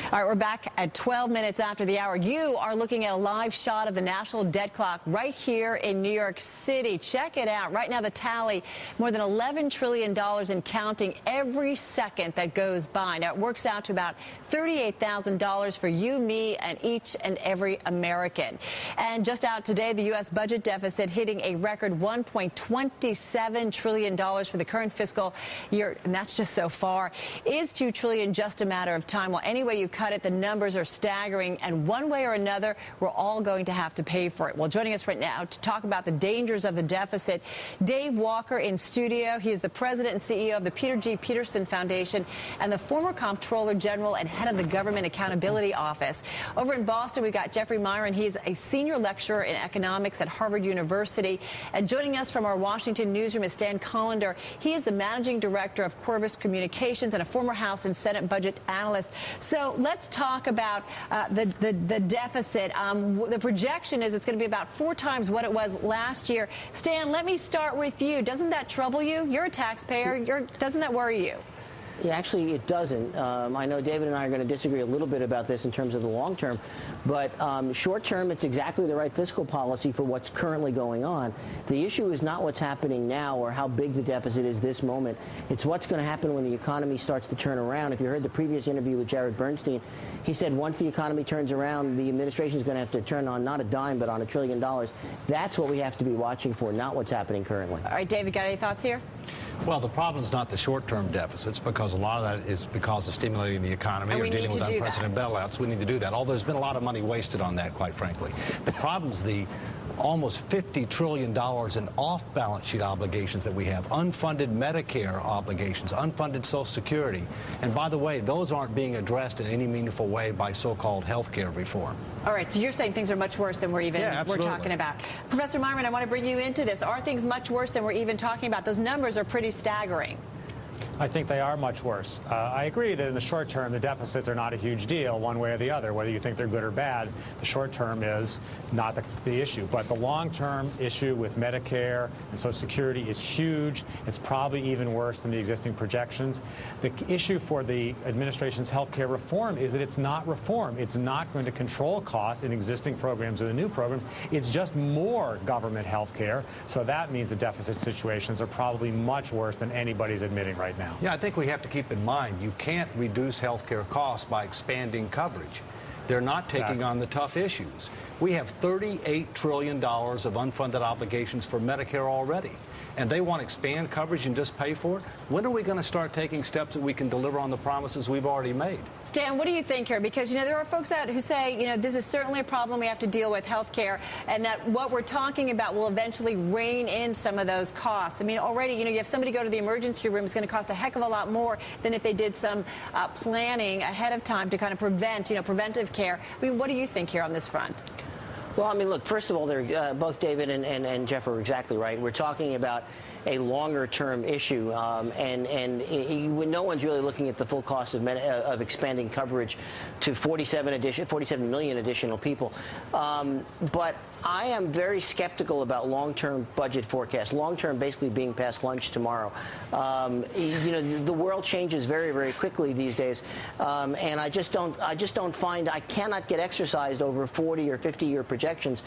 All right, we're back at 12 minutes after the hour. You are looking at a live shot of the national debt clock right here in New York City. Check it out. Right now, the tally, more than $11 trillion and counting every second that goes by. Now, it works out to about $38,000 for you, me, and each and every American. And just out today, the U.S. budget deficit hitting a record $1.27 trillion for the current fiscal year. And that's just so far. Is $2 trillion just a matter of time? Well, any way you cut it, the numbers are staggering, and one way or another, we're all going to have to pay for it. Well, joining us right now to talk about the dangers of the deficit, Dave Walker in studio. He is the president and CEO of the Peter G. Peterson Foundation and the former comptroller general and head of the Government Accountability Office. Over in Boston, we've got Jeffrey Miron. He's a senior lecturer in economics at Harvard University. And joining us from our Washington newsroom is Stan Collender. He is the managing director of Corvus Communications and a former House and Senate budget analyst. So let's talk about the deficit. The projection is it's going to be about 4 times what it was last year. Stan, let me start with you. Doesn't that trouble you? You're a taxpayer. Doesn't that worry you? Yeah, actually, it doesn't. I know David and I are going to disagree a little bit about this in terms of the long term, but short term, it's exactly the right fiscal policy for what's currently going on. The issue is not what's happening now or how big the deficit is this moment. It's what's going to happen when the economy starts to turn around. If you heard the previous interview with Jared Bernstein, he said once the economy turns around, the administration is going to have to turn on not a dime, but on $1 trillion. That's what we have to be watching for, not what's happening currently. All right, David, got any thoughts here? Well, the problem is not the short-term deficits, because a lot of that is because of stimulating the economy or dealing with unprecedented bailouts. We need to do that, although there's been a lot of money wasted on that, quite frankly. The problem is the almost $50 trillion in off-balance sheet obligations that we have, unfunded Medicare obligations, unfunded Social Security. And by the way, those aren't being addressed in any meaningful way by so-called health care reform. All right, so you're saying things are much worse than we're talking about. Professor Marmon, I want to bring you into this. Are things much worse than we're even talking about? Those numbers are pretty staggering. I think they are much worse. I agree that in the short term, the deficits are not a huge deal one way or the other. Whether you think they're good or bad, the short term is not the issue. But the long-term issue with Medicare and Social Security is huge. It's probably even worse than the existing projections. The issue for the administration's health care reform is that it's not reform. It's not going to control costs in existing programs or the new programs. It's just more government health care. So that means the deficit situations are probably much worse than anybody's admitting right now. Yeah, I think we have to keep in mind you can't reduce health care costs by expanding coverage. They're not taking on the tough issues. We have $38 trillion of unfunded obligations for Medicare already, and they want to expand coverage and just pay for it. When are we going to start taking steps that we can deliver on the promises we've already made? Stan, what do you think here? Because, there are folks out who say, this is certainly a problem we have to deal with health care, and that what we're talking about will eventually rein in some of those costs. I mean, already, you have somebody go to the emergency room, it's going to cost a heck of a lot more than if they did some planning ahead of time to kind of prevent, preventive care. I mean, what do you think here on this front? Well, I mean, look, first of all, both David and Jeff are exactly right. We're talking about a longer-term issue, and no one's really looking at the full cost of expanding coverage to 47 million additional people. But I am very skeptical about long-term budget forecasts. Long-term basically being past lunch tomorrow. The world changes very, very quickly these days, and I cannot get exercised over 40 or 50-year projections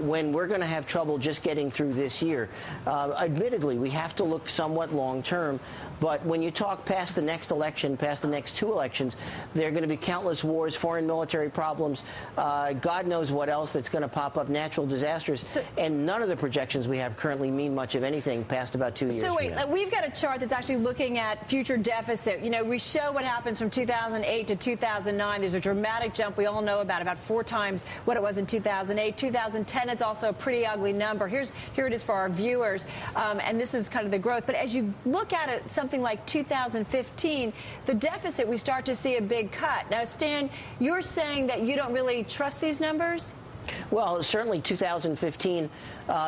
when we're going to have trouble just getting through this year. Admittedly, we have to look somewhat long-term, but when you talk past the next election, past the next 2 elections, there are going to be countless wars, foreign military problems, God knows what else that's going to pop up, natural disasters, and none of the projections we have currently mean much of anything past about 2 years. So wait, we've got a chart that's actually looking at future deficit. We show what happens from 2008 to 2009. There's a dramatic jump we all know about 4 times what it was in 2008. 2010, it's also a pretty ugly number. Here it is for our viewers, and this is kind of the growth. But as you look at it, something like 2015, the deficit, we start to see a big cut. Now, Stan, you're saying that you don't really trust these numbers? Well, certainly 2015,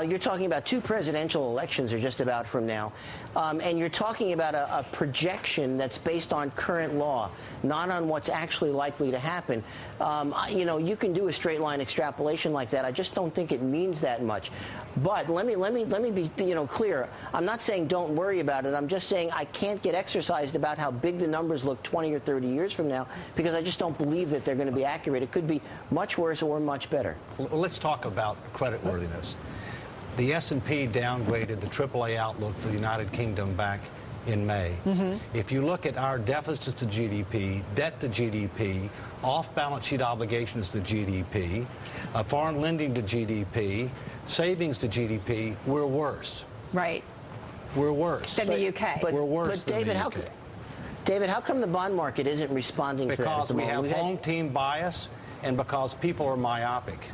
you're talking about 2 presidential elections are just about from now. And you're talking about a projection that's based on current law, not on what's actually likely to happen. You know, you can do a straight line extrapolation like that. I just don't think it means that much. But let me be, you know, clear. I'm not saying don't worry about it. I'm just saying I can't get exercised about how big the numbers look 20 or 30 years from now, because I just don't believe that they're going to be accurate. It could be much worse or much better. Let's talk about creditworthiness. The S&P downgraded the AAA outlook for the United Kingdom back in May. If you look at our deficits to GDP, debt to GDP, off-balance sheet obligations to GDP, foreign lending to GDP, savings to GDP, we're worse. Right. We're worse. Than the UK. We're worse but David, than the UK. David, how come the bond market isn't responding to that? Because we have home team bias and because people are myopic.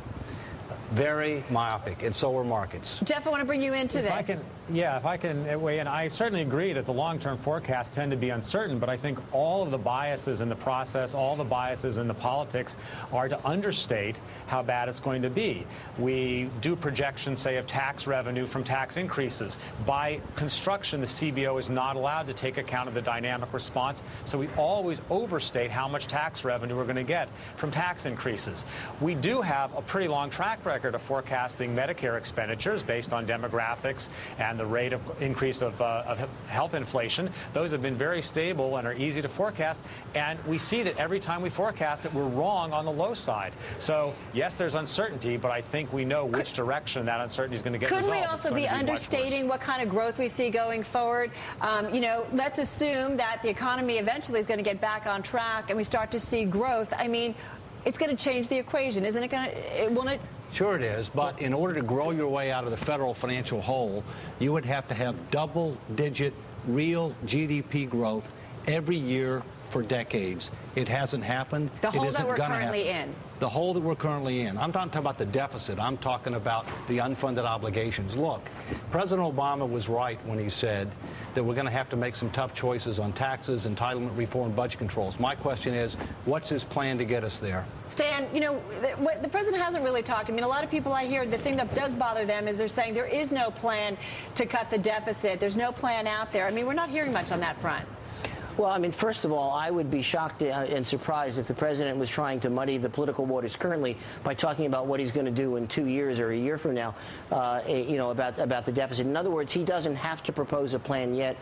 Very myopic, and so are markets. Jeff, I want to bring you into this. If I can weigh in, I certainly agree that the long-term forecasts tend to be uncertain, but I think all of the biases in the process, all the biases in the politics are to understate how bad it's going to be. We do projections, say, of tax revenue from tax increases. By construction, the CBO is not allowed to take account of the dynamic response, so we always overstate how much tax revenue we're going to get from tax increases. We do have a pretty long track record of forecasting Medicare expenditures based on demographics and the rate of increase of health inflation. Those have been very stable and are easy to forecast, and we see that every time we forecast it, we're wrong on the low side. So, yes, there's uncertainty, but I think we know which direction that uncertainty is going to get resolved. Couldn't we also be understating what kind of growth we see going forward? You know, let's assume that the economy eventually is going to get back on track and we start to see growth. I mean, it's going to change the equation, isn't it going to? Won't it? Sure it is, but in order to grow your way out of the federal financial hole, you would have to have double-digit real GDP growth every year for decades. It hasn't happened. The hole that we're currently in. The hole that we're currently in. I'm not talking about the deficit. I'm talking about the unfunded obligations. Look, President Obama was right when he said that we're going to have to make some tough choices on taxes, entitlement reform, budget controls. My question is, what's his plan to get us there? Stan, you know, the president hasn't really talked. I mean, a lot of people I hear, the thing that does bother them is they're saying there is no plan to cut the deficit. There's no plan out there. I mean, we're not hearing much on that front. Well, I mean, first of all, I would be shocked and surprised if the president was trying to muddy the political waters currently by talking about what he's going to do in 2 years or a year from now, you know, about the deficit. In other words, he doesn't have to propose a plan yet.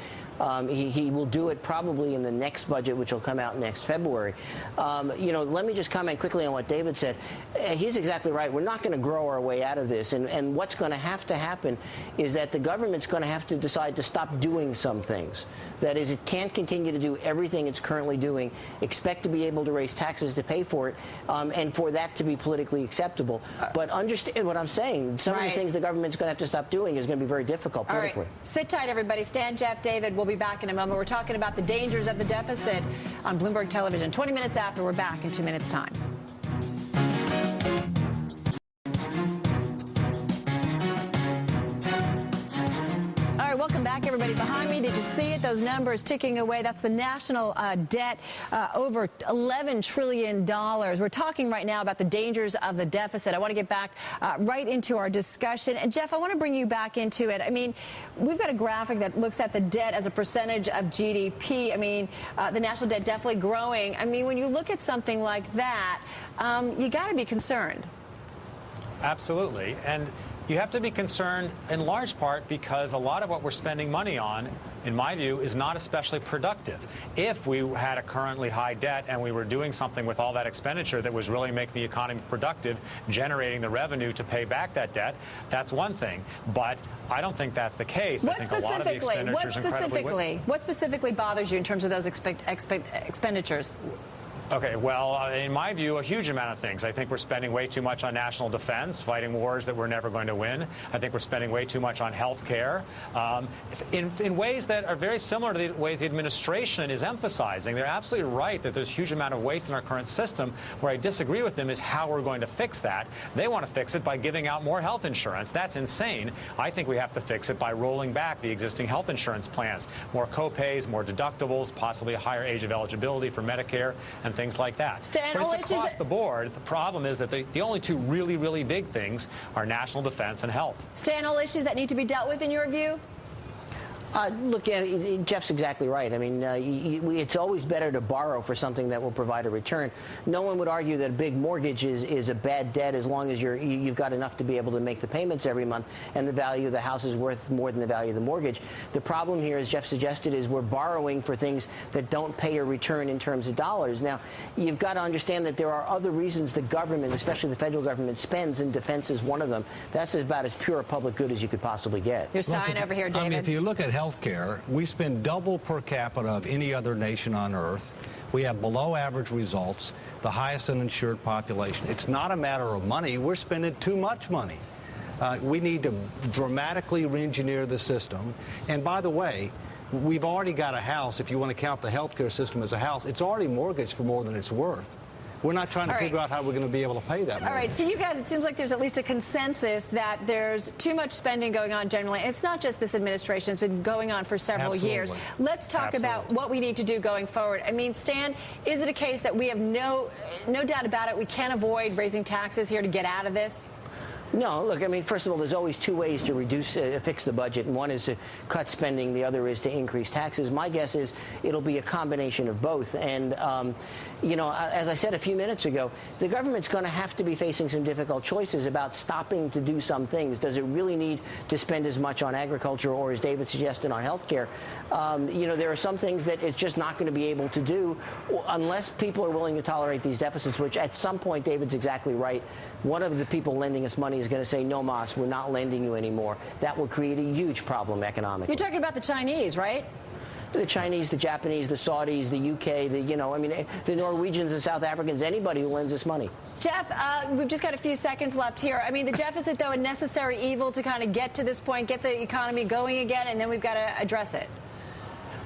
He will do it probably in the next budget, which will come out next February. You know, let me just comment quickly on what David said. He's exactly right. We're not going to grow our way out of this. And what's going to happen is that the government's going to have to decide to stop doing some things. That is, it can't continue to do everything it's currently doing, expect to be able to raise taxes to pay for it, and for that to be politically acceptable. But understand what I'm saying. Some of the things the government's going to have to stop doing is going to be very difficult politically. All right. Sit tight, everybody. Stan, Jeff, David, we'll be back in a moment. We're talking about the dangers of the deficit on Bloomberg Television. 20 minutes after, we're back in 2 minutes' time. Welcome back, everybody. Behind me, did you see it? Those numbers ticking away. That's the national debt, over $11 trillion. We're talking right now about the dangers of the deficit. I want to get back right into our discussion. And, Jeff, I want to bring you back into it. I mean, we've got a graphic that looks at the debt as a percentage of GDP. I mean, the national debt definitely growing. I mean, when you look at something like that, you got to be concerned. Absolutely. And you have to be concerned in large part because a lot of what we're spending money on, in my view, is not especially productive. If we had a currently high debt and we were doing something with all that expenditure that was really making the economy productive, generating the revenue to pay back that debt, that's one thing. But I don't think that's the case. What specifically bothers you in terms of those expenditures? Okay, well, in my view, a huge amount of things. I think we're spending way too much on national defense, fighting wars that we're never going to win. I think we're spending way too much on health care in ways that are very similar to the ways the administration is emphasizing. They're absolutely right that there's a huge amount of waste in our current system. Where I disagree with them is how we're going to fix that. They want to fix it by giving out more health insurance. That's insane. I think we have to fix it by rolling back the existing health insurance plans. More co-pays, more deductibles, possibly a higher age of eligibility for Medicare and and things like that. Stan, but it's across the board. The problem is that the only two really, really big things are national defense and health. Stan, all issues that need to be dealt with in your view? Look, Jeff's exactly right. I mean, it's always better to borrow for something that will provide a return. No one would argue that a big mortgage is a bad debt as long as you've got enough to be able to make the payments every month and the value of the house is worth more than the value of the mortgage. The problem here, as Jeff suggested, is we're borrowing for things that don't pay a return in terms of dollars. Now, you've got to understand that there are other reasons the government, especially the federal government, spends, and defense is one of them. That's about as pure a public good as you could possibly get. Your sign over here, David. I mean, if you look at healthcare, we spend double per capita of any other nation on earth. We have below average results, the highest uninsured population. It's not a matter of money. We're spending too much money. We need to dramatically re-engineer the system. And by the way, we've already got a house. If you want to count the healthcare system as a house, it's already mortgaged for more than it's worth. We're not trying to figure out how we're going to be able to pay that money. All right, so you guys, it seems like there's at least a consensus that there's too much spending going on generally. And it's not just this administration. It's been going on for several years. Let's talk about what we need to do going forward. I mean, Stan, is it a case that we have no doubt about it, we can't avoid raising taxes here to get out of this? No, look, I mean, first of all, there's always two ways to fix the budget, and one is to cut spending, the other is to increase taxes. My guess is it'll be a combination of both. And, you know, as I said a few minutes ago, the government's going to have to be facing some difficult choices about stopping to do some things. Does it really need to spend as much on agriculture or, as David suggested, on health care? You know, there are some things that it's just not going to be able to do unless people are willing to tolerate these deficits, which at some point, David's exactly right. One of the people lending us money is going to say, no, Moss, we're not lending you anymore. That will create a huge problem economically. You're talking about the Chinese, right? The Chinese, the Japanese, the Saudis, the UK, the Norwegians, the South Africans, anybody who lends us money. Jeff, we've just got a few seconds left here. I mean, the deficit, though, a necessary evil to kind of get to this point, get the economy going again, and then we've got to address it.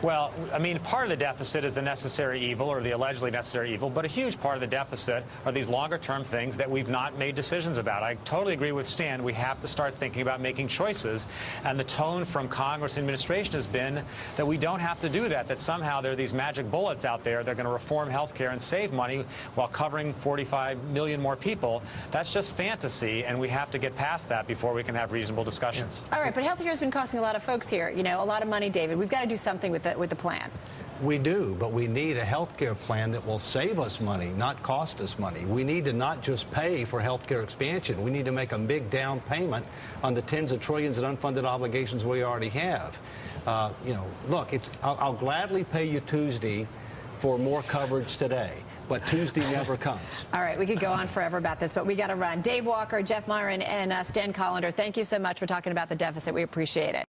Well, I mean, part of the deficit is the necessary evil or the allegedly necessary evil, but a huge part of the deficit are these longer-term things that we've not made decisions about. I totally agree with Stan. We have to start thinking about making choices, and the tone from Congress and administration has been that we don't have to do that, that somehow there are these magic bullets out there that are going to reform health care and save money while covering 45 million more people. That's just fantasy, and we have to get past that before we can have reasonable discussions. All right, but health care has been costing a lot of folks here, you know, a lot of money, David. We've got to do something with the plan. We do, but we need a health care plan that will save us money, not cost us money. We need to not just pay for health care expansion. We need to make a big down payment on the tens of trillions in unfunded obligations we already have. You know, look, I'll gladly pay you Tuesday for more coverage today, but Tuesday never comes. All right, we could go on forever about this, but we got to run. Dave Walker, Jeff Myron, and Stan Collender, thank you so much for talking about the deficit. We appreciate it.